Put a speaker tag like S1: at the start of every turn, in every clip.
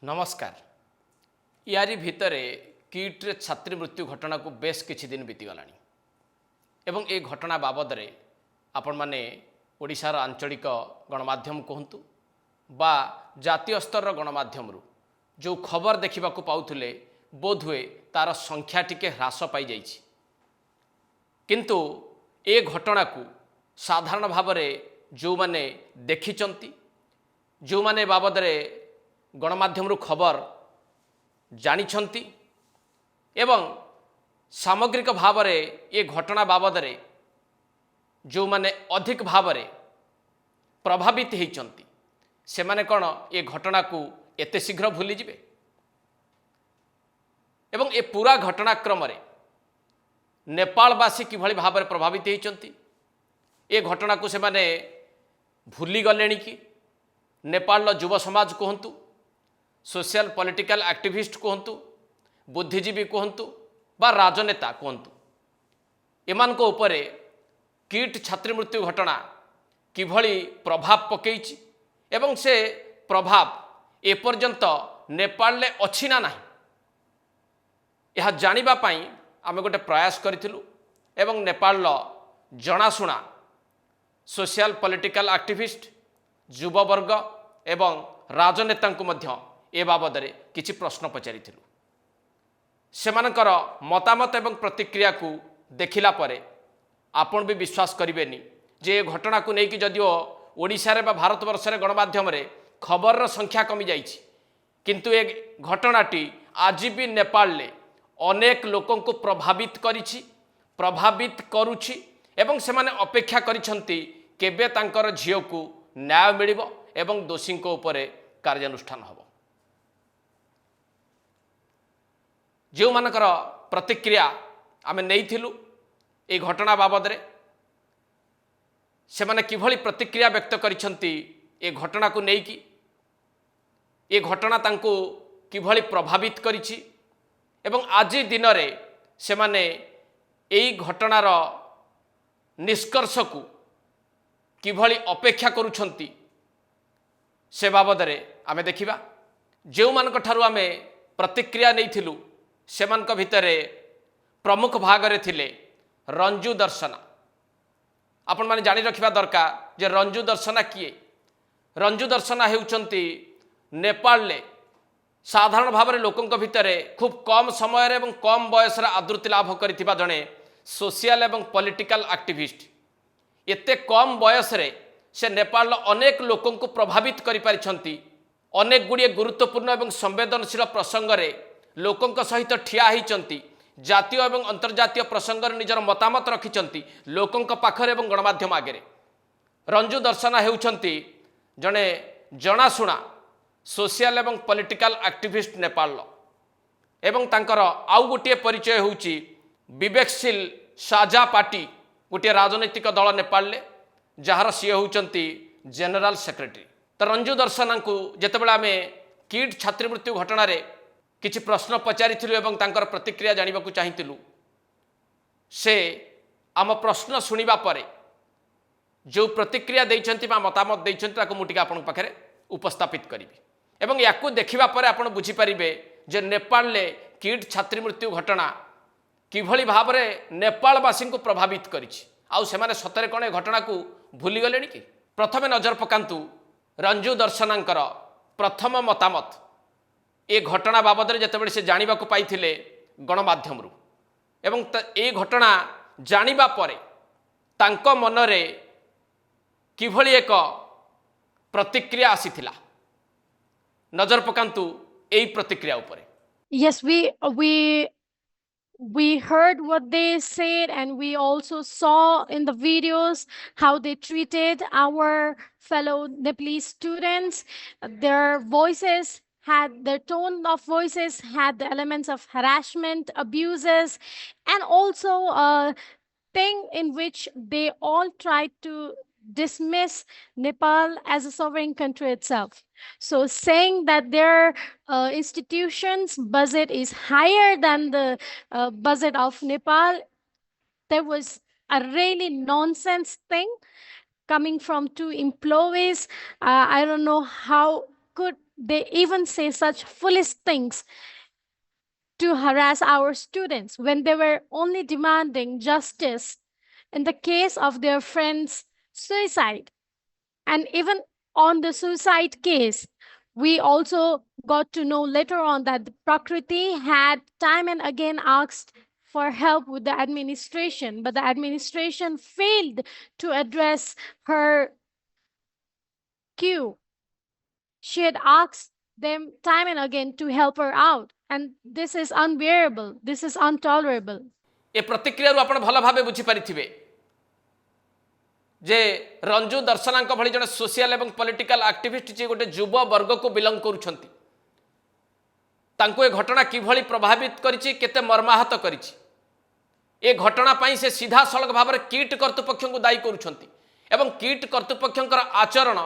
S1: नमस्कार। यारी भितरे किट्रे छात्री मृत्यु घटना को बेस किछि दिन बीतीगलानी एवं ए घटना बाबद रे आपण माने ओडिशार आंचलिक गणमाध्यम कहतु बा जातीय स्तर गणमाध्यम जो खबर देखा पाउथुले बोध हुए तार संख्या टिके ह्रास पाई जाइछि किंतु ए घटना को साधारण भाव में जो माने देखिचंती जो माने बाबद रे गणमाध्यम खबर जानिछंती एवं सामग्रिक भाव में ये घटना बाबद रे जो माने अधिक भाव में प्रभावित होइचंती से माने कौन ये घटना को एते शीघ्र भूली जिवे एवं ए पूरा घटनाक्रम रे नेपालवासी किभली भाव में प्रभावित होइचंती ए घटना को से माने भूली गलेनी कि नेपाल युव समाज कहतु सोशल पॉलिटिकल एक्टिविस्ट कहतु बुद्धिजीवी कहतु बा राजनेता कहतु एमान को उपरे किट छात्री मृत्यु घटना किभली प्रभाव पकईछि एवं से प्रभाव एपर्यंत नेपाल ले अछि ना नाही यह जानिबा पाई आमे गोटे प्रयास करिथिलु एवं नेपाल जनाशुना सोशल पॉलिटिकल एक्टिविस्ट युववर्ग एवं राजनेता मध्य ए बाबद रे किछि प्रश्न पचारिथिलु सेमानकर मतामत एवं प्रतिक्रिया को देखिला परे आपण भी विश्वास करिवेनी जे घटना को लेकिन जदिओ ओडिशा रे बा भारत वर्ष रे गणमाध्यम रे खबर संख्या कमी जाइछि किंतु ए घटनाटी आज भी नेपाल ले अनेक लोकों को प्रभावित करिछि प्रभावित करुछि एवं सेमाने अपेक्षा करिछंती केबे तांकर झियो को न्याय मिलिबो एवं दोषी को उपरे कार्यानुष्ठान हबो जो मानकर प्रतिक्रिया आमे नैथिलु ए घटना बाबद रे से माने किभली प्रतिक्रिया व्यक्त करिछंती ए घटना को नेकी ए घटना तांको किभली प्रभावित करिछि एवं आज दिन रे से माने एई घटनार निष्कर्ष को किभली अपेक्षा करुछंती से बाबद रे आमे देखिबा जो मानक ठारु आमे प्रतिक्रिया नैथिलु सेमानक भितरे प्रमुख भाग रे थिले रंजू दर्शना आपण माने जानि रखिबा दरकार जे रंजू दर्शना किए रंजू दर्शना हेउचंती नेपाल ले साधारण भाव में लोकों भितरे खूब कम समय एवं कम बयस आदृति लाभ करथिबा जणे सोशल एवं पॉलिटिकल एक्टिविस्ट एते कम बयस रे से नेपाल अनेक लोकों को प्रभावित करि पारिछंती अनेक गुड़िए गुरुत्वपूर्ण एवं संवेदनशील प्रसंग रे लोकों सहित ठिया होइचंती जातीय एवं अंतर्जातीय प्रसंग रे निजर मतामत रखिचंती लोकों पाखरे एवं गणमाध्यम आगे रंजू दर्शना हेउचंती जणे जनाशुना सोशल एवं पॉलिटिकल एक्टिविस्ट नेपाल एवं तांकर आउ गोटे परिचय होउची विवेकशील साझा पार्टी गोटे राजनैतिक दल नेपाल ले जार सी होउचंती जनरल सेक्रेटरी तो रंजू दर्शना को जेतेबेला आमे किट छात्री मृत्यु घटना रे किछि प्रश्न पचारिथिलु एवं तांकर प्रतिक्रिया जानिबाकू चाहिथिलु से आम प्रश्न सुनिबा परे जो प्रतिक्रिया दैछंती बा मतामत दैछंती ताको मुटिका आपन पाखरे उपस्थापित करिवि एवं याकू देखिबा परे आपन बुझी परिबे जे नेपाल ले किट छात्री मृत्यु घटना किभली भाव रे नेपालवासी को प्रभावित करिछि आउ सेमाने सतरे कोने घटना को भूली गलेनी कि प्रथमे नजर पकांतु रंजू दर्शनांकर प्रथम मतामत ए घटना बाबद रे जेतेबेले से जानिबा को पाइथिले गणमाध्यम रु एवं ए घटना जानिबा परे तांको मनरे किभली एक प्रतिक्रिया आसीथिला नजर पकांतु एई प्रतिक्रिया उपरे
S2: Yes, we heard what they said, and we also saw in the videos how they treated our fellow Nepalese students. Their voices had their tone of voices had the elements of harassment, abuses, and also a thing in which they all tried to dismiss Nepal as a sovereign country itself. So saying that their institutions budget is higher than the budget of Nepal, there was a really nonsense thing coming from two employees. I don't know how could they even say such foolish things to harass our students when they were only demanding justice in the case of their friend's suicide. And even on the suicide case, we also got to know later on that the Prakriti had time and again asked for help with the administration, but the administration failed to address her queue. She had asked them time and again to help her out, and this is unbearable. This is intolerable.
S1: ए प्रतिक्रिया आपण भल भाव बुझीपारे जे रंजू दर्शना भली जड़े social और political activist जी गोटे युव वर्ग को बिलंग करुँच घटना किभली प्रभावित करते मर्माहत कर घटना से सीधा सड़क भाव में किट कर्तृपक्ष को दायी करुँच किट कर्तृपक्ष आचरण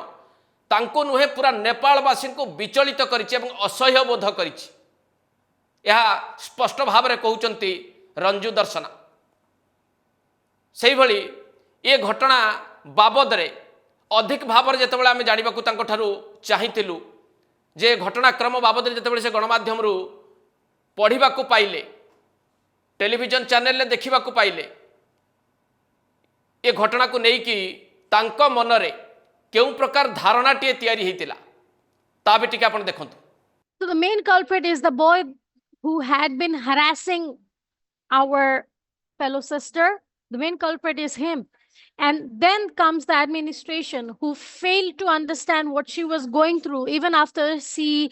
S1: तांको नुहे पूरा नेपालवासी को विचलित असह्य बोध कर स्पष्ट भाव में कहते रंजू दर्शना से भली ये घटना बाबद रे अधिक भाव में जिते आम जानवा चाहिलु जे घटनाक्रम बाबद जिते से गणमाध्यम पढ़ा पाइले टेलीविजन चैनल ले देखा पाइले ये घटना को लेकिन मनरे क्यों प्रकार धारणाटीए तैयारी होता ता भी टिके आपण देखंतु.
S2: So the main culprit is the boy who had been harassing our fellow sister. The main culprit is him. And then comes the administration who failed to understand what she was going through even after she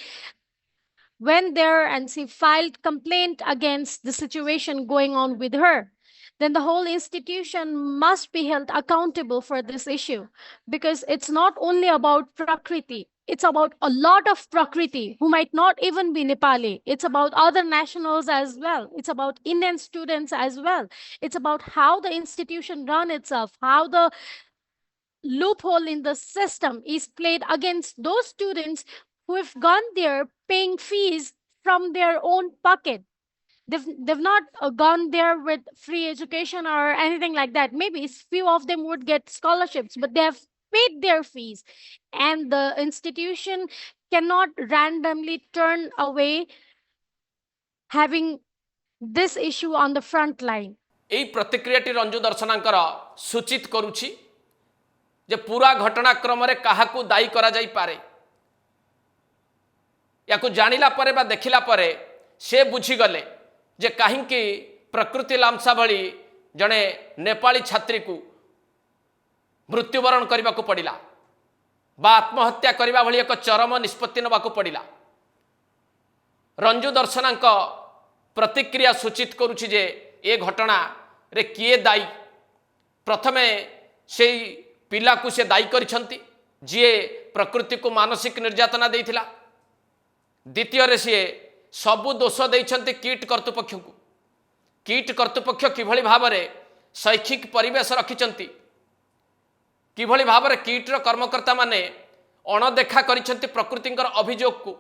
S2: went there and she filed complaint against the situation going on with her. Then the whole institution must be held accountable for this issue, because it's not only about Prakriti. It's about a lot of Prakriti who might not even be Nepali. It's about other nationals as well. It's about Indian students as well. It's about how the institution run itself, how the loophole in the system is played against those students who have gone there paying fees from their own pocket. They've not gone there with free education or anything like that. Maybe few of them would get scholarships, but they have paid their fees, and the institution cannot randomly turn away having this issue on the front line.
S1: यही प्रतिक्रियाटी रंजू दर्शनांकर सूचित करुछि जे पूरा घटनाक्रम रे काहाकू दायी करा जाई पारे. याकू जानिला परे बा देखिला परे से बुझीगले जे काहींकी प्रकृति लामसा भली जड़े नेपाली छात्री को मृत्युवरण करने को पड़ा बा आत्महत्या करने भली एक चरम निष्पत्ति नवा पड़ा. रंजू दर्शना प्रतिक्रिया सूचित करुछि जे ए घटना रे किए दायी. प्रथमे से पिला को से दायी करिसंती जे प्रकृति को मानसिक निर्यातना देइथिला. द्वितीय रे से सबु दोष देइछंती किट कर्तृपक्ष को. किट कर्तृपक्ष किभली भाव में शैक्षिक परिवेश रखिछंती, किभली भाव में किट्र कर्मकर्ता माने अणदेखा करिछंती प्रकृतिंकर अभियोग को,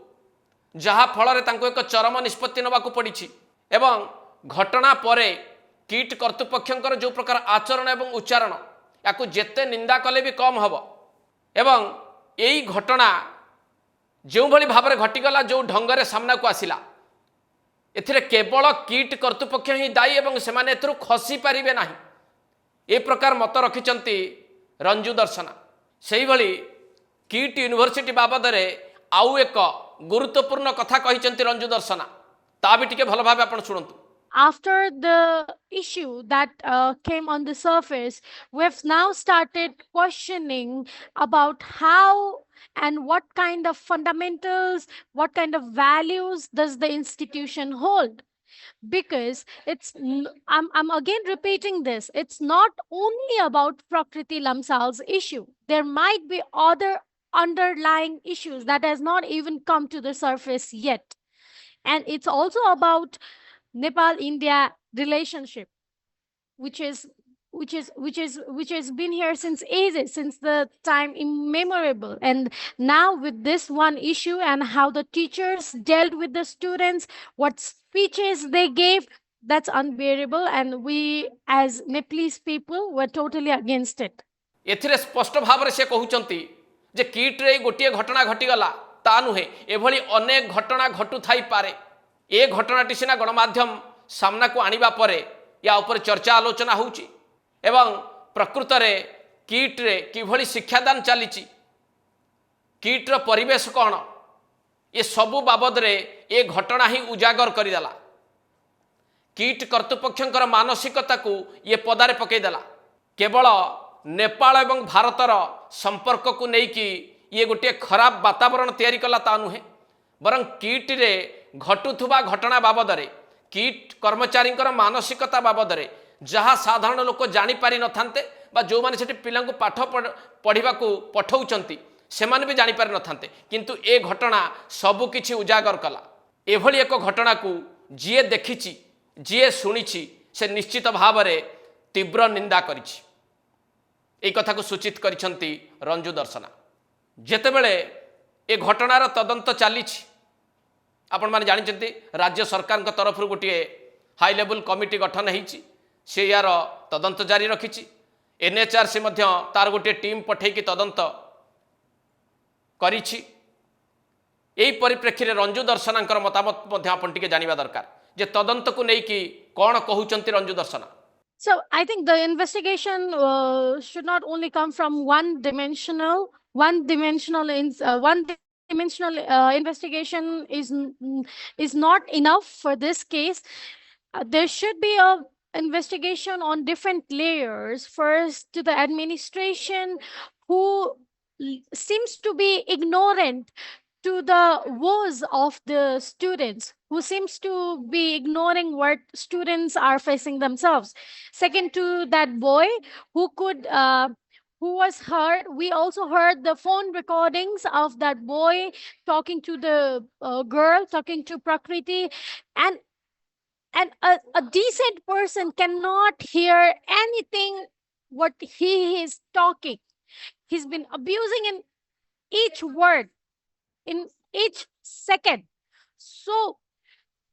S1: जहा फल रे तांको एक चरम निष्पत्ति नवा पड़ी. एवं घटना परे किट कर्तृपक्षंकर जो प्रकार आचरण एवं उच्चारण याकू जेते निंदा कले भी कम हब. एवं यही घटना जो भली भाव में घटीगला, जो ढंग से सामना को आसिला, एथिरे केवल किट कर्तृपक्ष ही दायी एवं से माने एथरु खसी पारिबे नाही, ए प्रकार मत रखिचंती रंजू दर्शना. सेही भली किट यूनिवर्सिटी बाबद रे आउ एक गुरुत्वपूर्ण कथा कहिचंती रंजू दर्शना, ता भी टिके भल भाबे आपण सुनंतु.
S2: After the issue that came on the surface, we've now started questioning about how and what kind of fundamentals, what kind of values does the institution hold? Because I'm again repeating this, it's not only about Prakriti Lamsal's issue. There might be other underlying issues that has not even come to the surface yet. And it's also about Nepal-India relationship, which has been here since ages, since the time immemorable. And now with this one issue and how the teachers dealt with the students, what speeches they gave, that's unbearable. And we as Nepalese people were totally against it.
S1: एथिरे स्पष्ट भाव में से कहउचंती जे kit रे गोटिए घटना घटीगला, ता नुहे एभली अनेक घटना घटु थाई पारे ए घटनाटी सिना गणमाध्यम सामना को आनिबा परे या ऊपर चर्चा आलोचना होउची एवं प्रकृत रे किट रे किभली शिक्षादान चलीची किट्र परिवेश कौन ये सबू बाबद रे ए घटना ही उजागर करदेला किट कर्तृपक्षर मानसिकता को ये पदारे पकईदेला केवल नेपाल एवं भारतर संपर्क को लेकिन ये गोटे खराब वातावरण तैयारी कला ता नुहे बरं किट रे घटुथुबा घटना बाबद रे किट कर्मचारी मानसिकता बाबद रे जहाँ साधारण लोक जानीपारि न थांते बा जो माने सेठी पिला को पाठ पढ़ा पठाउचंती से माने भी जानीपारि न थांते किंतु ए घटना सबु किछि उजागर कला एभली एक घटना को जीए देखिछि जीए शुणिछि से निश्चित भाव में तीव्र निंदा करिछि ए कथा को सूचित करिसंती रंजू दर्शना जेतेबेले ए घटनार तदंत चलीछि आपण माने जानिचंती राज्य सरकार तरफ गोटे हाई लेवल कमिटी गठन होईछि से यार तदंत जारी रखिछि एनएचआरसी मध्य तार गोटे टीम पठेकी तदंत करिछि एई परिप्रेक्षी रे रंजू दर्शनांकर मतामत मध्य आपण टिके जानिबा दरकार जे तदंत को नेकी कोन कहउचंती रंजू दर्शना.
S2: So I think the investigation should not only come from one-dimensional investigation is not enough for this case. There should be a investigation on different layers. First, to the administration, who seems to be ignorant to the woes of the students, who seems to be ignoring what students are facing themselves. Second, to that boy who could who was heard. We also heard the phone recordings of that boy talking to the girl, talking to Prakriti, and a decent person cannot hear anything what he is talking. He's been abusing in each word, in each second. So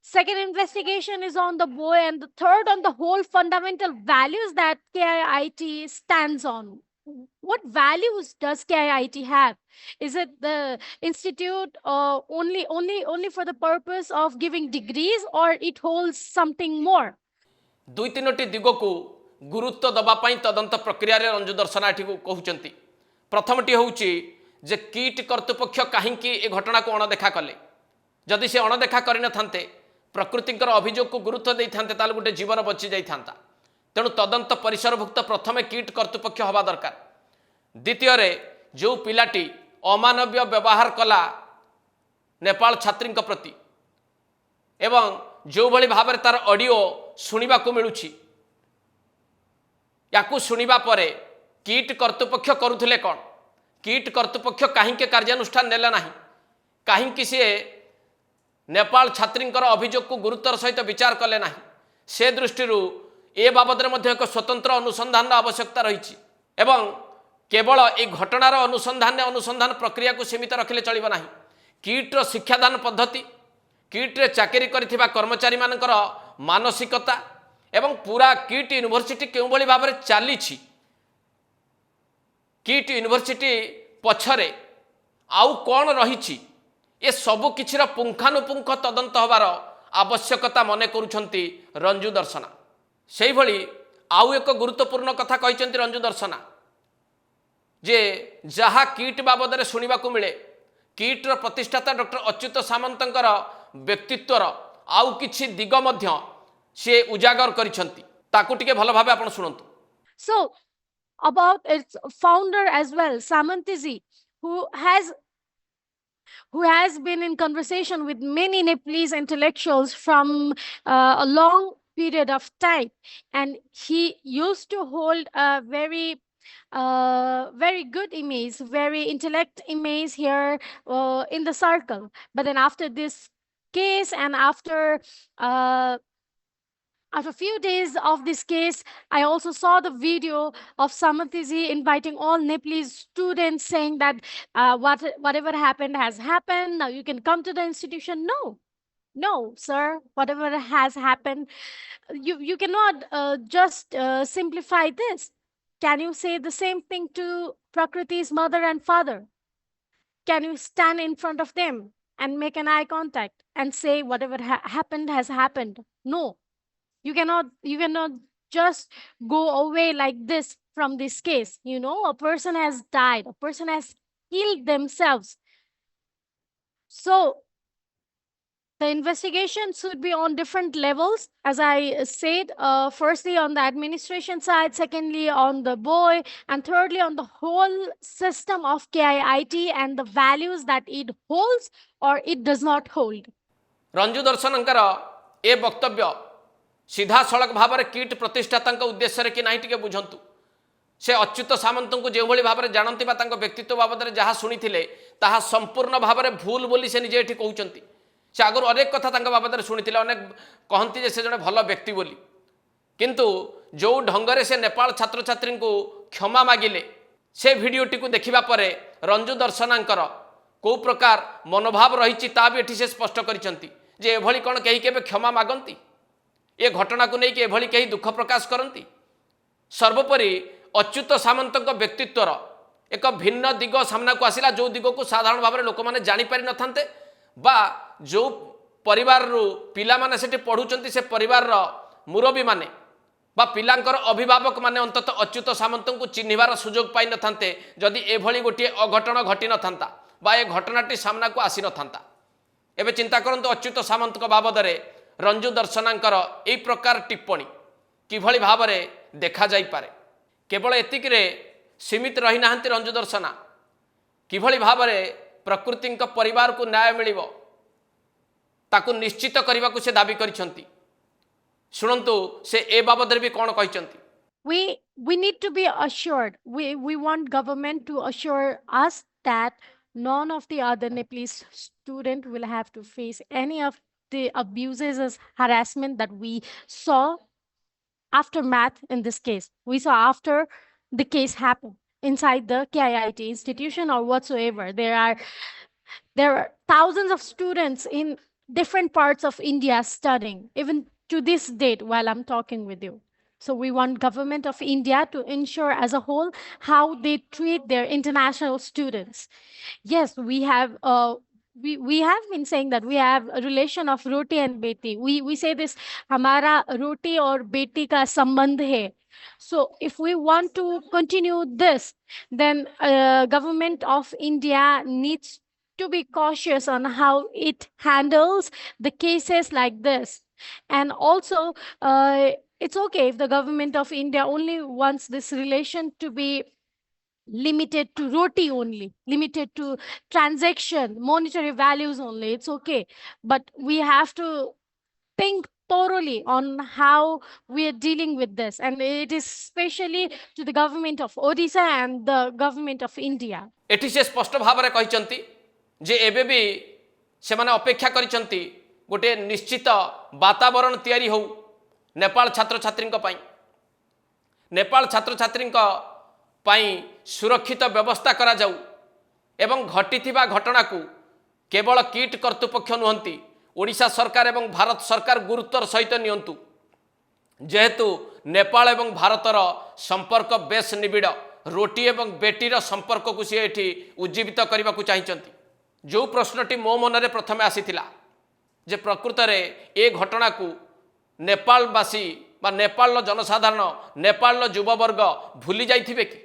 S2: second investigation is on the boy, and the third on the whole fundamental values that KIIT stands on. What values does KIIT have? Is it the institute only for the purpose of giving degrees, or it holds something more?
S1: दुई तीनोटी दिग को गुरुत्व दबापाई तदंत प्रक्रिया रे रंजू दर्शना एठी कहउचंती. प्रथमटी होउची जे kit कर्तृपक्ष कहीं ए घटना को अणदेखा कले जदि से अणदेखा करन थांते प्रकृतिकर अभियोग को गुरुत्व दे थांते ताल गोटे जीवन बची जाई थांता. तेणु तदंत परिसरभुक्त प्रथमे किट कर्तृपक्ष हवा दरकार. द्वितीय रे जो पिलाटी अमानवीय व्यवहार कला नेपाल छात्री प्रति एवं जो भली भाव तार ऑडियो शुणा को मिलूची याकू शुणा परे किट कर्तृपक्ष करुथिले कौन किट कर्तृपक्ष कहीं कार्यानुष्ठान नेला नहीं कहीं सी नेपाल छात्री अभियोग को गुरुत्वर सहित विचार कले ना से दृष्टि ए बाबद में एक स्वतंत्र अनुसंधान आवश्यकता रही एवं केवल ए घटनार अनुसंधान प्रक्रिया को सीमित रखिले चलिबा नाही. किट्र शिक्षादान पद्धति किट्रे चाकरी करिथिबा कर्मचारी मानकर मानसिकता एवं पूरा किट यूनिवर्सिटी केउ भली भाबरे चालीछि किट यूनिवर्सिटी पछरे आउ कौन रही ए सबु किछिर पुंखानुपुंख तदंत हबार आवश्यकता मने करुछंती रंजू दर्शना. सेहि भली आउ एक गुरुत्वपूर्ण कथा कहिसंती रंजू दर्शना जे जहा किट बाबद रे सुनिबा को मिले किट्र प्रतिष्ठाता डॉक्टर अच्युत सामंतंकर व्यक्तित्वर आउ किछि दिग मध्य से उजागर करिसंती ताकू टिके भल भाबे आपण सुनंतु.
S2: So about its founder as well, Samantiji, who has been in conversation with many Nepalese intellectuals from a long period of time, and he used to hold a very good image, very intellect image here in the circle. But then after this case, and after a few days of this case, I also saw the video of Samantiji inviting all Nepalese students, saying that whatever happened has happened. Now you can come to the institution. No, sir. Whatever has happened, you cannot just simplify this. Can you say the same thing to Prakriti's mother and father? can you stand in front of them and make an eye contact and say whatever happened has happened? No, you cannot just go away like this from this case. A person has died, a person has killed themselves. So the investigation should be on different levels, as I said. Firstly, on the administration side, secondly, on the boy, and thirdly, on the whole system of KIIT and the values that it holds or it does not hold.
S1: Ranju दर्शनଙ୍କର ए वक्तव्य सीधासଳଖ ଭାବରେ kit ପ୍ରତିଷ୍ଠାତାଙ୍କ ଉଦ୍ଦେଶ୍ୟରେ କି ନାହିଁ ଟିକେ ବୁଝନ୍ତୁ। ସେ ଅଚ୍ୟୁତ ସାମନ୍ତଙ୍କୁ ଯେଉଁଭଳି ଭାବରେ ଜାଣନ୍ତି ବା ତାଙ୍କ ବ୍ୟକ୍ତିତ୍ୱ ବାବଦରେ ଯାହା ଶୁଣିଥିଲେ ତାହା ସମ୍ପୂର୍ଣ୍ଣ ଭାବରେ ଭୁଲ ବୋଲି ସେ ନିଜେ ଏଠି କହୁଛନ୍ତି। ସେ ଆଗରୁ ଅନେକ କଥା ତାଙ୍କ ବାବଦରେ ଶୁଣିଥିଲେ, ଅନେକ କହନ୍ତି ଯେ ସେ ଜଣେ ଭଲ ବ୍ୟକ୍ତି ବୋଲି। କିନ୍ତୁ ଯେଉଁ ଢଙ୍ଗରେ ସେ ନେପାଳ ଛାତ୍ରଛାତ୍ରୀଙ୍କୁ କ୍ଷମା ମାଗିଲେ, ସେ ଭିଡ଼ିଓଟିକୁ ଦେଖିବା ପରେ ରଞ୍ଜୁ ଦର୍ଶନାଙ୍କର କେଉଁ ପ୍ରକାର ମନୋଭାବ ରହିଛି ତା ବି ଏଠି ସେ ସ୍ପଷ୍ଟ କରିଛନ୍ତି ଯେ ଏଭଳି କ'ଣ କେହି କେବେ କ୍ଷମା ମାଗନ୍ତି? ଏ ଘଟଣାକୁ ନେଇକି ଏଭଳି କେହି ଦୁଃଖ ପ୍ରକାଶ କରନ୍ତି? ସର୍ବୋପରି ଅଚ୍ୟୁତ ସାମନ୍ତଙ୍କ ବ୍ୟକ୍ତିତ୍ୱର ଏକ ଭିନ୍ନ ଦିଗ ସାମ୍ନାକୁ ଆସିଲା, ଯେଉଁ ଦିଗକୁ ସାଧାରଣ ଭାବରେ ଲୋକମାନେ ଜାଣିପାରିନଥାନ୍ତେ ବା ଯେଉଁ ପରିବାରରୁ ପିଲାମାନେ ସେଠି ପଢ଼ୁଛନ୍ତି ସେ ପରିବାରର ମୁରବୀମାନେ ବା ପିଲାଙ୍କର ଅଭିଭାବକମାନେ ଅନ୍ତତଃ ଅଚ୍ୟୁତ ସାମନ୍ତଙ୍କୁ ଚିହ୍ନିବାର ସୁଯୋଗ ପାଇନଥାନ୍ତେ ଯଦି ଏଭଳି ଗୋଟିଏ ଅଘଟଣ ଘଟିନଥାନ୍ତା ବା ଏ ଘଟଣାଟି ସାମ୍ନାକୁ ଆସିନଥାନ୍ତା। ଏବେ ଚିନ୍ତା କରନ୍ତୁ ଅଚ୍ୟୁତ ସାମନ୍ତଙ୍କ ବାବଦରେ ରଞ୍ଜୁ ଦର୍ଶନାଙ୍କର ଏହି ପ୍ରକାର ଟିପ୍ପଣୀ କିଭଳି ଭାବରେ ଦେଖାଯାଇପାରେ। କେବଳ ଏତିକିରେ ସୀମିତ ରହିନାହାନ୍ତି ରଞ୍ଜୁ ଦର୍ଶନା, କିଭଳି ଭାବରେ ପ୍ରକୃତିଙ୍କ ପରିବାରକୁ ନ୍ୟାୟ ମିଳିବ ତାକୁ ନିଶ୍ଚିତ କରିବାକୁ ସେ ଦାବି କରିଛନ୍ତି। ଶୁଣନ୍ତୁ ସେ ଏ ବାବଦରେ ବି କ'ଣ କହିଛନ୍ତି।
S2: We need to be assured. We want government to assure us that none of the other Nepalese student will have to face any of the abuses as harassment that we saw aftermath in this case. We saw after the case happened inside the KIIT institution or whatsoever. There are thousands of students in different parts of India studying, even to this date while I'm talking with you. So we want government of India to ensure as a whole how they treat their international students. Yes, we have been saying that we have a relation of roti and beti. We say this, hamara roti or beti ka sambandh hai. So if we want to continue this, then government of India needs to be cautious on how it handles the cases like this. And also, it's okay if the government of India only wants this relation to be limited to roti only, limited to transaction, monetary values only. It's okay. But we have to think thoroughly on how we are dealing with this. And it is especially to the government of Odisha and the government of India.
S1: ଏଠି ସେ ସ୍ପଷ୍ଟ ଭାବରେ କହିଛନ୍ତି ଯେ ଏବେ ବି ସେମାନେ ଅପେକ୍ଷା କରିଛନ୍ତି ଗୋଟିଏ ନିଶ୍ଚିତ ବାତାବରଣ ତିଆରି ହେଉ ନେପାଳ ଛାତ୍ରଛାତ୍ରୀଙ୍କ ପାଇଁ। ନେପାଳ ଛାତ୍ରଛାତ୍ରୀଙ୍କ ପାଇଁ ସୁରକ୍ଷିତ ବ୍ୟବସ୍ଥା କରାଯାଉ ଏବଂ ଘଟିଥିବା ଘଟଣାକୁ କେବଳ କିଟ୍ କର୍ତ୍ତୃପକ୍ଷ ନୁହନ୍ତି ଓଡ଼ିଶା ସରକାର ଏବଂ ଭାରତ ସରକାର ଗୁରୁତ୍ୱର ସହିତ ନିଅନ୍ତୁ। ଯେହେତୁ ନେପାଳ ଏବଂ ଭାରତର ସମ୍ପର୍କ ବେଶ ନିବିଡ଼, ରୋଟି ଏବଂ ବେଟିର ସମ୍ପର୍କକୁ ସେ ଏଠି ଉଜ୍ଜୀବିତ କରିବାକୁ ଚାହିଁଛନ୍ତି। ଯେଉଁ ପ୍ରଶ୍ନଟି ମୋ ମନରେ ପ୍ରଥମେ ଆସିଥିଲା ଯେ ପ୍ରକୃତରେ ଏ ଘଟଣାକୁ ନେପାଳବାସୀ ବା ନେପାଳର ଜନସାଧାରଣ, ନେପାଳର ଯୁବବର୍ଗ ଭୁଲି ଯାଇଥିବେ କି?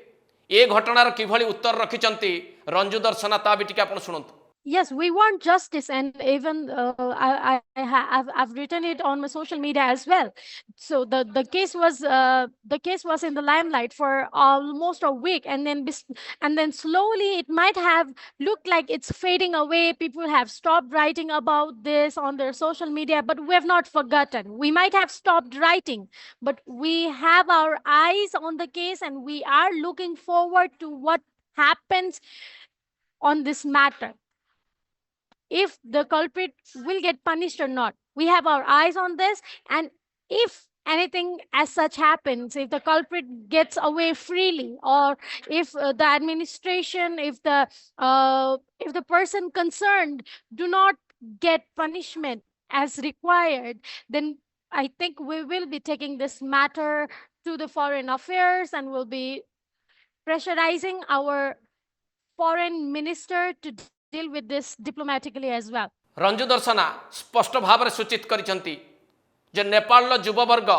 S1: ଏ ଘଟଣାର କିଭଳି ଉତ୍ତର ରଖିଛନ୍ତି ରଞ୍ଜୁ ଦର୍ଶନା ତା ବି ଟିକେ ଆପଣ ଶୁଣନ୍ତୁ।
S2: Yes, we want justice, and even I've written it on my social media as well. So the case was in the limelight for almost a week, and then slowly it might have looked like it's fading away. People have stopped writing about this on their social media, but we have not forgotten. We might have stopped writing, but we have our eyes on the case, and we are looking forward to what happens on this matter. If the culprit will get punished or not. We have our eyes on this, and if anything as such happens, if the culprit gets away freely, or if the administration, if the person concerned do not get punishment as required, then I think we will be taking this matter to the foreign affairs and will be pressurizing our foreign minister to deal with this diplomatically as well.
S1: Ranju दर्शना स्पष्ट भाव सूचित करिसेंती जे नेपाल युववर्ग,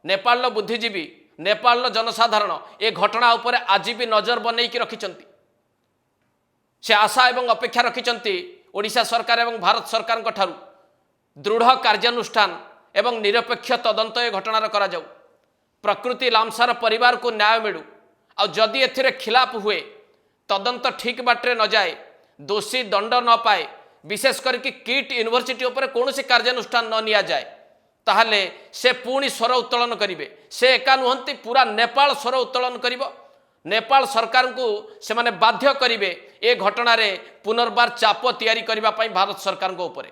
S1: नेपाल बुद्धिजीवी, नेपाल जनसाधारण ए घटना उपरे आज भी नजर बनईकी रखिछंती। से आशा एवं अपेक्षा रखिछंती ओडिशा सरकार एवं भारत सरकार ठारू दृढ़ कार्यानुष्ठान एवं निरपेक्ष तदंत ए घटनार करा जाऊ, प्रकृति लामसार परिवार को न्याय मिलू, आ जदि एथिरे खिलाफ हुए तदंत ठीक बाटे न जाए, दोषी दंड न पाए, विशेष करके किट यूनिवर्सिटी उपर कौन कार्यानुष्ठान न निया जाए, ताहले से पुणी स्वर उत्तोलन करिवे। से एका नुहंती, पूरा नेपाल स्वर उत्तोलन करिवो। नेपाल सरकार को से माने बाध्य करिवे ए घटना रे पुनर्बार चाप तैयारी करिवा पई भारत सरकार को ऊपर।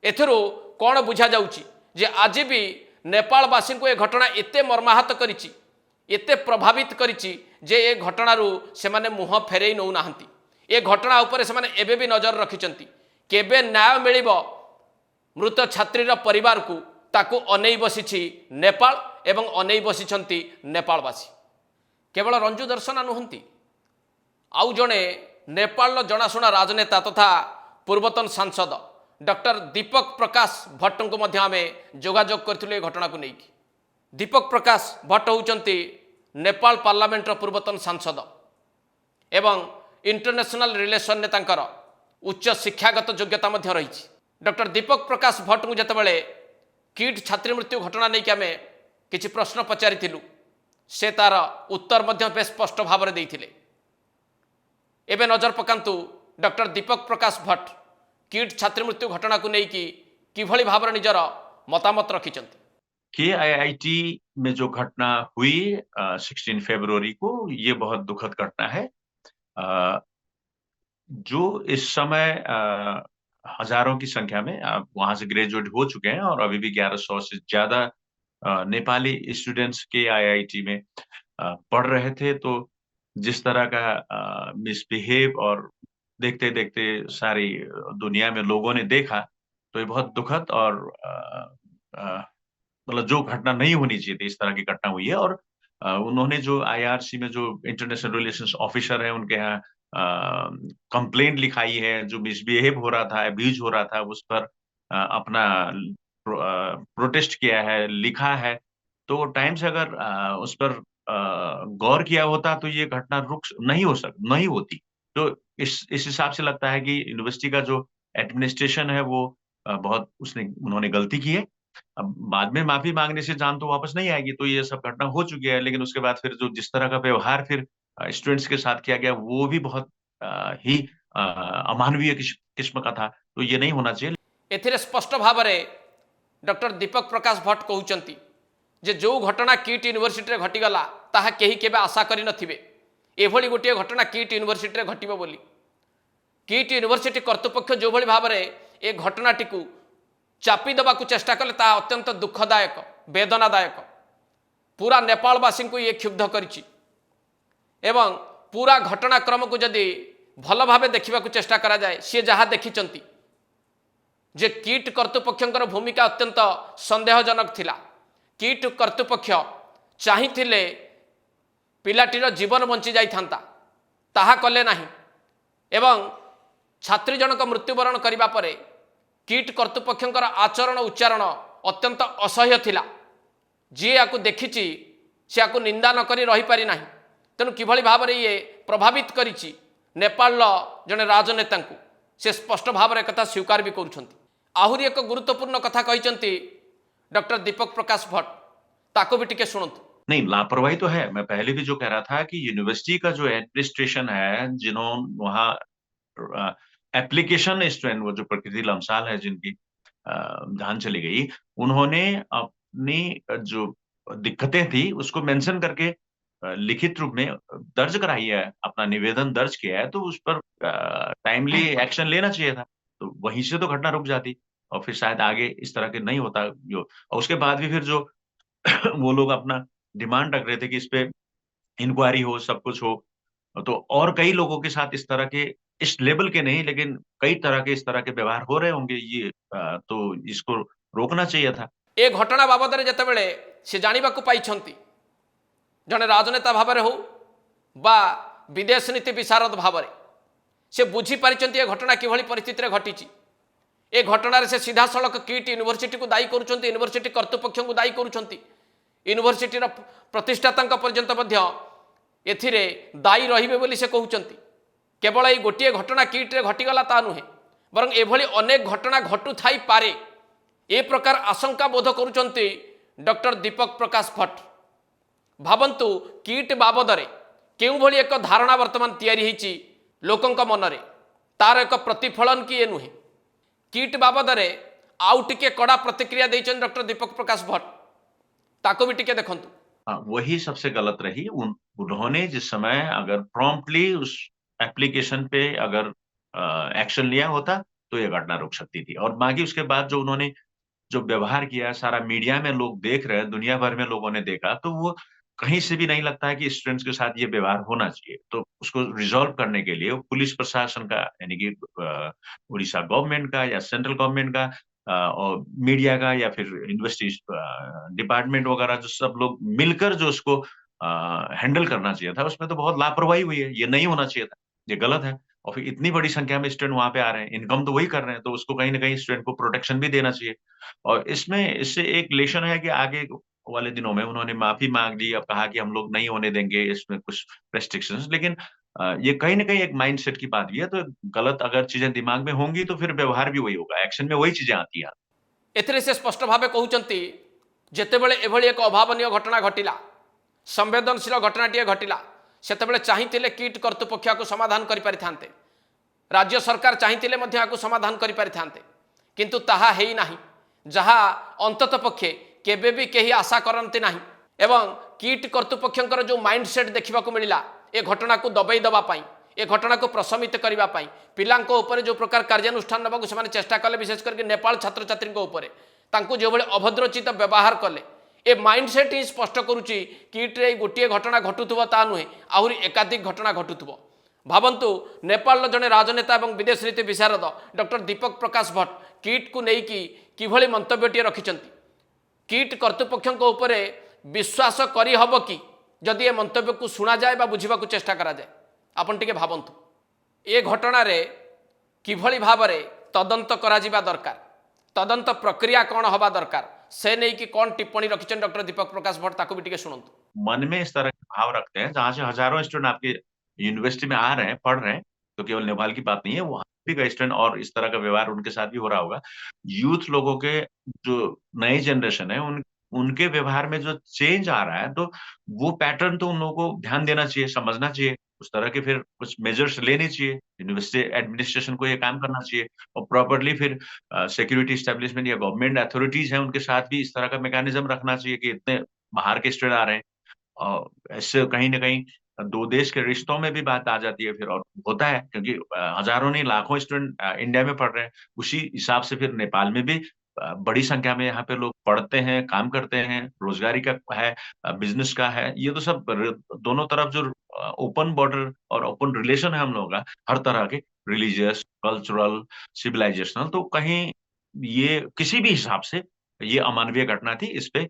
S1: एथिरो कौन बुझा जाउची जे आज भी नेपालवासी को ए घटना एते मर्माहत करिची, एते प्रभावित करिची जे ए घटनारू से माने मुह फेरई नौ नाहंती। ए घटना ऊपर से माने एबे भी नजर रखिचंती केबे न्याय मिलिबो मृत छात्रीर परिवार को, ताकू अनै बसिछि नेपाल एवं अनै बसिछंती नेपालवासी। केवल रंजू दर्शना नुहंती, आउ जणे नेपाल जनाशुना राजनेता तथा पूर्वतन सांसद डॉक्टर दीपक प्रकाश भट्ट को मध्य आमे जोगाजोग करथिलु ए घटना को नेकी। दीपक प्रकाश भट्ट होउचंती नेपाल पार्लियामेंटर पूर्वतन सांसद एवं इंटरनेशनल रिलेशन ने तांकर उच्च शिक्षागत योग्यता मध्य रही। डॉक्टर दीपक प्रकाश भट्ट को जितेबाला किट छात्री मृत्यु घटना नहीं कि आम किसी प्रश्न पचारि से तार उत्तर मध्य बेस स्पष्ट भाव में देते। एवं नजर पकांतु डॉक्टर दीपक प्रकाश भट्ट किट छात्री मृत्यु घटना को लेकिन किभली भाव में निजर मतामत रखिंट।
S3: KIIT में जो घटना हुई 16 फरवरी को, ये बहुत दुखद घटना है। जो इस समय हजारों की संख्या में वहां से ग्रेजुएट हो चुके हैं और अभी भी 1100 से ज्यादा नेपाली स्टूडेंट्स KIIT में पढ़ रहे थे। तो जिस तरह का मिसबिहेव और देखते देखते सारी दुनिया में लोगों ने देखा, तो ये बहुत दुखद और मतलब जो घटना नहीं होनी चाहिए थी, इस तरह की घटना हुई है। और उन्होंने जो IRC में जो इंटरनेशनल रिलेशंस ऑफिसर है उनके यहाँ कंप्लेंट लिखाई है, जो मिसबिहेव हो रहा था, अब्यूज हो रहा था, उस पर अपना प्रोटेस्ट किया है, लिखा है। तो टाइम से अगर उस पर गौर किया होता तो ये घटना नहीं होती। तो इस हिसाब से लगता है कि यूनिवर्सिटी का जो एडमिनिस्ट्रेशन है वो बहुत उन्होंने गलती की है। अब बाद में माफी मांगने से जान तो वापस नहीं आएगी, तो ये सब घटना हो चुकी है। लेकिन उसके बाद फिर जो जिस तरह का व्यवहार फिर स्टूडेंट्स के साथ किया गया, वो भी बहुत ही अमानवीय किस्म का था। तो ये नहीं होना चाहिए।
S1: एथिरे स्पष्ट भाव में डॉक्टर दीपक प्रकाश भट्ट कहउचंती जे जो घटना किट यूनिवर्सिटी घटीगला ताहा केही केबे आशा करि नथिबे एभली गोटे घटना किट यूनिवर्सिटी घटिबो बोली। किट यूनिवर्सिटी कर्तृपक्ष जो भली भाव में ए घटनाटी को चापी देवा चेष्टा कले ता अत्यंत दुखदायक, वेदनादायक। पूरा नेपालवासी को ये क्षुब्ध करिछि एवं पूरा घटनाक्रम को जदि भल भाव देखा चेष्टा करा जाए, सी जहाँ देखिचंती जे किट कर्तृपक्षर भूमिका अत्यंत संदेहजनक थिला। किट कर्तृपक्ष चाहिथिले पिलाटीर जीवन बंची जाइथांता, ताहा कले नाही एवं छात्री जनक मृत्युवरण करिबा परे किट कर्तृपक्षर आचरण उच्चारण अत्यंत असह्य थिला। जी या देखिची से या निंदा न करी रही पारि नाही। तेणु किभली भाव में ये प्रभावित करिछि नेपाल जने राजनेता को, से स्पष्ट भाव में कथा स्वीकार भी करुछंती। आहुरी एक गुरुत्वपूर्ण कथा कहिचंती डॉक्टर दीपक प्रकाश भट्ट, ताको भी टिके सुनंतु।
S3: नहीं, लापरवाही तो है। मैं पहले भी जो कह रहा था कि यूनिवर्सिटी का जो एडमिनिस्ट्रेशन है, जिन्होंने वहाँ एप्लीकेशन स्टूडेंट, वो जो प्रकृति लमसाल है जिनकी जान चली गई, उन्होंने अपनी जो दिक्कतें थी उसको मेंशन करके लिखित रूप में दर्ज कराई है, अपना निवेदन दर्ज किया है। तो उस पर टाइमली एक्शन लेना चाहिए था। तो वहीं से तो घटना रुक जाती और फिर शायद आगे इस तरह के नहीं होता। जो और उसके बाद भी फिर जो वो लोग अपना डिमांड रख रहे थे कि इस पे इंक्वायरी हो, सब कुछ हो, तो और कई लोगों के साथ इस तरह के, इस लेवल के नहीं लेकिन कई तरह के इस तरह के व्यवहार हो रहे होंगे, ये तो इसको रोकना चाहिए था।
S1: ए घटना बाबद में जितेबाला से जाना पाई जड़े राजनेता भाव में हो बा विदेश नीति विशारद भाव में से बुझी पारिचंती ए घटना किभली परिस्थिति रे घटिची। ए घटना से सीधा सड़क किट यूनिवर्सिटी को दायी करुँच, यूनिवर्सिटी कर्तृपक्ष को दायी करुँच, यूनिवर्सिटीर प्रतिष्ठाता पर्यंत एथिरे दायी रहिबे बोली से कहउचंती। केवल ये गोटे घटना किट्रे घटीगला ता नुहे, बरं एभली अनेक घटना घटू थाई पारे ए प्रकार आशंका बोध करुचंती डॉक्टर दीपक प्रकाश भट्ट। भावंतु किट बाबदरे केउ भली एक धारणा वर्तमान तैयारी होईची लोकंक मनरे, तार एक प्रतिफलन कि ए नुहे। किट बाबदरे आउ टिके कड़ा प्रतिक्रिया देइछन डॉक्टर दीपक प्रकाश भट्ट, ताको भी टिके देखंतु।
S3: वही सबसे गलत रही। उन्होंने जिस समय अगर प्रॉम्प्टली उस एप्लीकेशन पे अगर एक्शन लिया होता तो ये घटना रुक सकती थी। और बाकी उसके बाद जो उन्होंने जो व्यवहार किया, सारा मीडिया में लोग देख रहे हैं, दुनिया भर में लोगों ने देखा, तो वो कहीं से भी नहीं लगता है कि स्टूडेंट्स के साथ ये व्यवहार होना चाहिए। तो उसको रिजॉल्व करने के लिए पुलिस प्रशासन का, यानी कि उड़ीसा गवर्नमेंट का या सेंट्रल गवर्नमेंट का और मीडिया का या फिर यूनिवर्सिटी डिपार्टमेंट वगैरह, जो सब लोग मिलकर जो उसको हैंडल करना चाहिए था, उसमें तो बहुत लापरवाही हुई है। ये नहीं होना चाहिए था, ये गलत है। और फिर इतनी बड़ी संख्या में स्टूडेंट वहाँ पे आ रहे हैं, इनकम तो वही कर रहे हैं, तो उसको कहीं न कहीं स्टूडेंट को प्रोटेक्शन भी देना चाहिए। और इससे एक लेशन है कि आगे वाले दिनों में उन्होंने माफ़ी माँग ली, अब कहा कि हम लोग नहीं होने देंगे इसमें कुछ रेस्ट्रिक्शंस। लेकिन ये कहीं न कहीं एक माइंडसेट की बात भी है। तो गलत अगर चीज़ें दिमाग में होंगी तो फिर व्यवहार भी वही होगा, एक्शन में वही चीज़ें आती हैं।
S1: एथिरे से स्पष्ट भावे कहउचंती जेतेबेले एभली एक अभावनीय घटना घटिला, संवेदनशील घटनाटीए घटिला, सेतेबेले चाहिथिले किट कर्तृपक्ष को समाधान करि पारिथान्ते, राज्य सरकार चाहिथिले मध्ये आकु समाधान करि पारिथान्ते, किंतु ताहा हेई नाही, जहा अंतत पक्षे केबे भी केही आशा करन्ते नाही। एवं किट कर्तृपक्षंकर जो माइंडसेट देखा मिला ए घटना को दबाई दबा पाई, ए घटना को प्रशमित करबा पाई, पिलांको ऊपर जो प्रकार कार्यानुष्ठान नबाकू से चेष्टा कले, विशेष करके नेपाल छात्र छात्री ऊपर तांको जो भले अभद्रचित व्यवहार कले, ए माइंडसेट ही स्पष्ट करुच्ची किट्रे गोटे घटना घटुथुव ता नुहे, आहुरी एकाधिक घटना घटुथुव। भावंतु नेपाल जड़े राजनेता और विदेश नीति विशारद डॉक्टर दीपक प्रकाश भट्ट किट को लेकिन किभली मंतव्यटीए रखिछंती। किट कर्तृपक्षों ऊपर विश्वास करी हब कि जदि ए मंतव्य को शुणा जाए बा बुझा चेष्टा करा जाए। आपन टिके भावंतु ए घटना रे किभली भाबरे तदंत करा जिबा दरकार, तदंत प्रक्रिया कौन हवा दरकार, से नहीं कि कौन टिप्पणी रखिछन डॉक्टर दीपक प्रकाश भट्ट, ताको भी टिके सुनंतु।
S3: मन में इस तरह के भाव रखते हैं, जहाँ से हजारों स्टूडेंट आपके यूनिवर्सिटी में आ रहे हैं, पढ़ रहे हैं, तो केवल नेपाल की बात नहीं है, वहाँ भी का स्टूडेंट और इस तरह का व्यवहार उनके साथ भी हो रहा होगा। यूथ लोगों के जो नए जनरेशन है उनके व्यवहार में जो चेंज आ रहा है, तो वो पैटर्न तो उन लोगों को ध्यान देना चाहिए, समझना चाहिए, उस तरह के फिर कुछ मेजर्स लेने चाहिए। यूनिवर्सिटी एडमिनिस्ट्रेशन को ये काम करना चाहिए और प्रॉपर्ली फिर सिक्योरिटी एस्टेब्लिशमेंट या गवर्नमेंट अथॉरिटीज हैं उनके साथ भी इस तरह का मैकेनिज्म रखना चाहिए कि इतने बाहर के स्टूडेंट आ रहे हैं, और इससे कहीं न कहीं दो देश के रिश्तों में भी बात आ जाती है फिर, और होता है क्योंकि हजारों नहीं लाखों स्टूडेंट इंडिया में पढ़ रहे हैं। उसी हिसाब से फिर नेपाल में भी बड़ी संख्या में यहाँ पे लोग पढ़ते हैं, काम करते हैं, रोजगारी का है, बिजनेस का है। ये तो सब दोनों तरफ जो ओपन बॉर्डर और ओपन रिलेशन है हम लोगों का, हर तरह के रिलीजियस, कल्चरल, सिविलाइजेशनल, तो कहीं ये किसी भी हिसाब से ये अमानवीय घटना थी। इस पे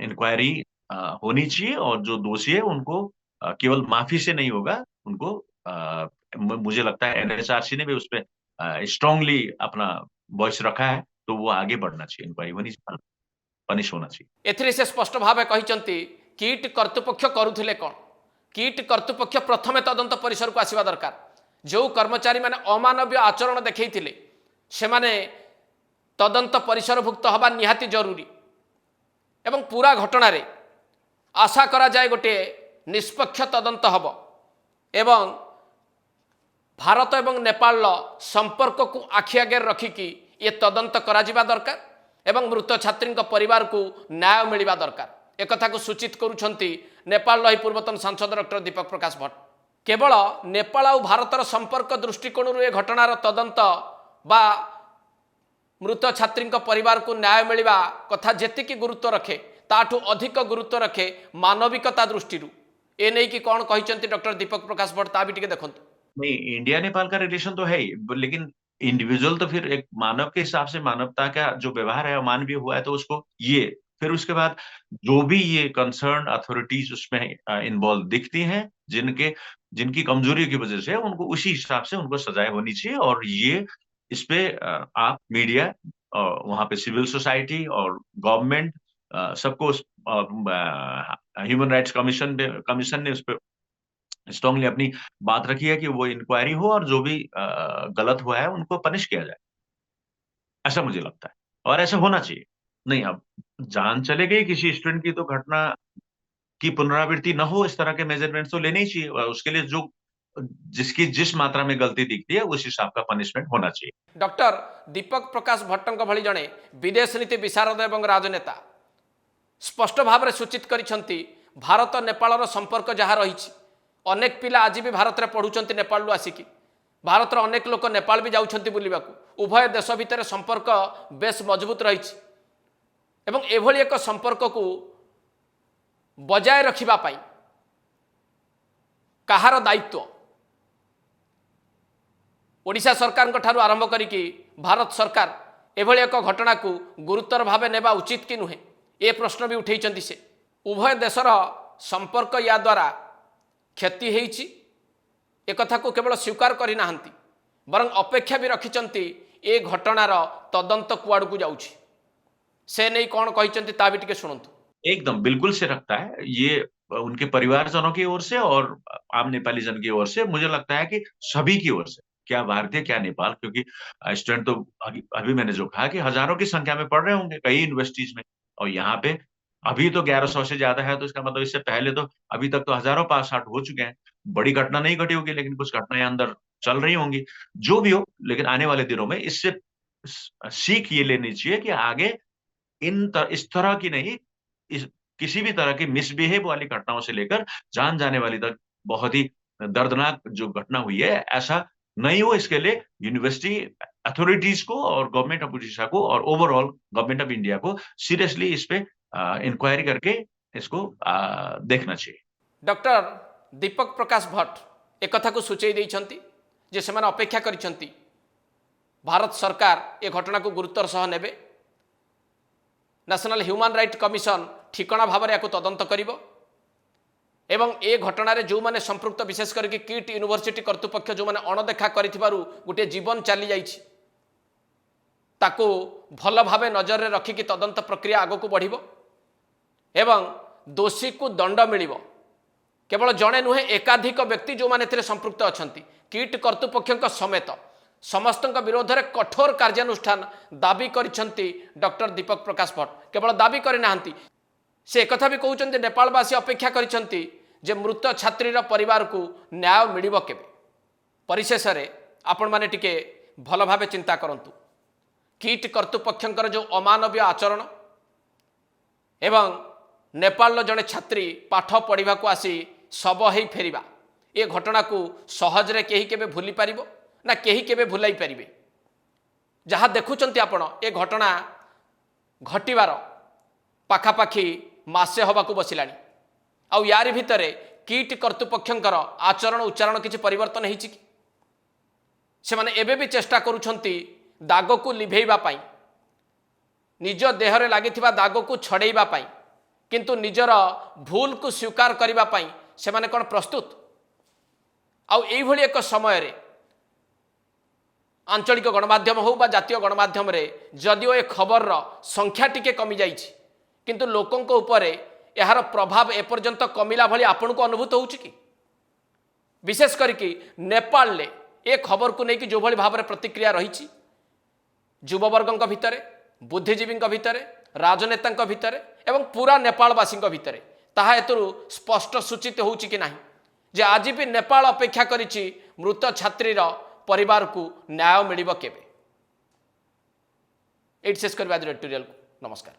S3: इंक्वायरी होनी चाहिए और जो दोषी है उनको केवल माफी से नहीं होगा, उनको मुझे लगता है एनएचआरसी ने भी उस पर स्ट्रांगली अपना वॉइस रखा है, तो वो आगे बढ़ना चाहिए, इंक्वायरी होनी चाहिए, पनिश होना चाहिए।
S1: एथिरे से स्पष्ट भाव कहते किट कर्तृपक्ष करुथिले कौन, किट कर्तृपक्ष प्रथमे तदंत परिसर को आसवा दरकार। जो कर्मचारी माने अमानवीय आचरण देखैथिले से माने तदंत परिसरभुक्त हवा निहाती जरूरी, एवं पूरा घटना रे आशा करा जाए गोटे निष्पक्ष तदंत हब एवं भारत एवं नेपाल संपर्क को आखि आगे रखिकी ये तदंत करा जिबा दरकार एवं मृत छात्री परिवार को न्याय मिलवा दरकार। एक कथा को सूचित करुछंती नेपाल रही पूर्वतन सांसद डॉक्टर दीपक प्रकाश भट्ट। केवल नेपाल और भारतर संपर्क दृष्टिकोण ए घटनार तदंत बा मृत छात्री परिवार को न्याय मिलवा कथा जेतिकी गुरुत्व रखे ताठू अधिक गुरुत्व रखे मानविकता दृष्टि ए नहीं कि कौन कहते डॉक्टर दीपक प्रकाश भट्ट, ता भी टिके देखंतु।
S3: नहीं, इंडिया नेपाल का रिलेशन तो है ही, लेकिन इंडिविजुअल तो फिर एक मानव के हिसाब से मानवता का जो व्यवहार है अमानवीय हुआ है, तो उसको ये फिर उसके बाद जो भी ये कंसर्न अथॉरिटीज उसमें इन्वॉल्व दिखती हैं, जिनकी कमजोरी की वजह से उनको उसी हिसाब से उनको सजाएं होनी चाहिए। और ये इस पे आप मीडिया, वहां पे सिविल सोसाइटी और गवर्नमेंट, सबको ह्यूमन राइट्स कमीशन ने उस पर स्ट्रांगली अपनी बात रखी है कि वो इंक्वायरी हो और जो भी गलत हुआ है उनको पनिश किया जाए। ऐसा मुझे लगता है और ऐसा होना चाहिए। नहीं, अब जान चले गई किसी स्टूडेंट की, तो घटना की पुनरावृत्ति न हो, इस तरह के मेजरमेंट्स तो लेने ही चाहिए। और उसके लिए जो जिसकी जिस मात्रा में गलती दिखती है उस हिसाब का पनिशमेंट होना चाहिए।
S1: डॉक्टर दीपक प्रकाश भट्टଙ୍କ भଳି जड़े विदेश नीति विशारद एवं राजनेता स्पष्ट भाव में सूचित करिसेंति भारत नेपाल संपर्क जहाँ रही अनेक पिला आज भी भारत में पढ़ुंट नेपाल आसिकी भारत अनेक लोक नेपाल भी जाउछंती बुलिबाकू उभय देश भितर संपर्क बेस मजबूत रही एवं एभली एक संपर्क को बजाय रखिबा पाई कहार दायित्व ओडिशा सरकार ठारू आरंभ करिकी भारत सरकार एभली एक घटना को गुरुतर भावे नेबा उचित कि नुहे ए प्रश्न भी उठेइचंती से उभय देशर संपर्क या द्वारा क्षति होइछि एक कथा को केवल स्वीकार करि नाहंती बरं अपेक्षा भी रखिचंती ए घटनार तदंत कुआड़ को जाउछि से नहीं कौन कहिचंती ता भी टिके सुनंतु।
S3: एकदम बिल्कुल से रखता है ये उनके परिवारजनों की ओर से और आम नेपाली जन की ओर से। मुझे लगता है कि सभी की ओर से, क्या भारतीय क्या नेपाल, क्योंकि स्टूडेंट तो अभी मैंने जो कहा कि हजारों की संख्या में पढ़ रहे होंगे कई यूनिवर्सिटीज में, और यहाँ पे अभी तो 1100 से ज्यादा है, तो इसका मतलब इससे पहले तो अभी तक तो हजारों पास आउट हो चुके हैं। बड़ी घटना नहीं घटी होगी, लेकिन कुछ घटनाएं अंदर चल रही होंगी। जो भी हो, लेकिन आने वाले दिनों में इससे सीख ये लेनी चाहिए कि आगे इस तरह की नहीं, किसी भी तरह की मिसबिहेव वाली घटनाओं से लेकर जान जाने वाली तक बहुत ही दर्दनाक जो घटना हुई है, ऐसा नहीं हो। इसके लिए यूनिवर्सिटी अथॉरिटीज को और गवर्नमेंट ऑफ उड़ीसा को और ओवरऑल गवर्नमेंट ऑफ इंडिया को सीरियसली इस पे इंक्वायरी करके इसको देखना चाहिए।
S1: डॉक्टर दीपक प्रकाश भट्ट एक कथा को सूचई देइछंती जे सेमाने अपेक्षा करिछंती भारत सरकार ए घटना को गुरुतर सह नेबे, नेशनल ह्यूमन राइट कमिशन ठिकणा भाव में या तदंत करिबो एवं ए घटना जो माने संपृक्त विशेष करके किट यूनिवर्सिटी कर्तृपक्ष जो माने अणदेखा करिथिबारु गोटे जीवन चली जाइछि ताको भल भाव नजर में रखिकी तदंत प्रक्रिया आगो को बढ़िबो एवं दोषी को दंड मिलिबो। केवल जड़े नुहे एकाधिक व्यक्ति जो माने एथिरे संपृक्त अछंती किट कर्तृपक्षक समेत समस्त विरोध में कठोर कार्यानुष्ठान दाबी करिसेंती डॉक्टर दीपक प्रकाश भट्ट। केवल दाबी करि नाहंती, से एकथा भी कहउछंती नेपालवासी अपेक्षा करिसेंती जे मृत छात्रीर परिवार को न्याय मिलिबो केबे। परिशेष रे आपण माने टिके भल भावे चिंता करंतु किट कर्तृपक्षंकर जो अमानवीय आचरण एवं नेपाल जड़े छात्री पाठ पढ़ा को आसी शब हो फेरिबा ए घटना को सहजरे केही केबे भूली पारिबो ना केही केबे भुलाई पारिबे। जहाँ देखुचंती आपण ए घटना घटिबार पाखापाखि मासे हवाकू बसिलानी आउ यारी भितरे किट कर्तृपक्षंकर आचरण उच्चारण किछि परिवर्तन होइछि कि से माने एबे भी चेष्टा करूछंती दाग को लिभेइबा पाई निज देहरे लागिथिबा दाग को छड़ेइबा पाई किंतु निजर भूल को स्वीकार करिबा पाई से माने कोन प्रस्तुत। आउ एई भली एक समय रे आंचलिक गणमाध्यम हो बा जातीय गणमाध्यम रे जदिओ ए खबर रो संख्या टिके कमी जाइछि किंतु लोकंक उपरे यार प्रभाव एपर्यंत कमिला भली आपन को अनुभूत होउछि कि विशेष करके नेपाल ले ए खबर को लेकिन जो भली भाव में प्रतिक्रिया रही युववर्गों भितर बुद्धिजीवी भितर राजनेता भितर एवं पूरा नेपालवासी भितर ताहा एतरु स्पष्ट सूचित होउछि कि नहीं जे आज भी नेपाल अपेक्षा करिछि मृत छात्रीर परिवार को न्याय मिलिबो केबे। एट शेष करबा एडिटोरियल को नमस्कार।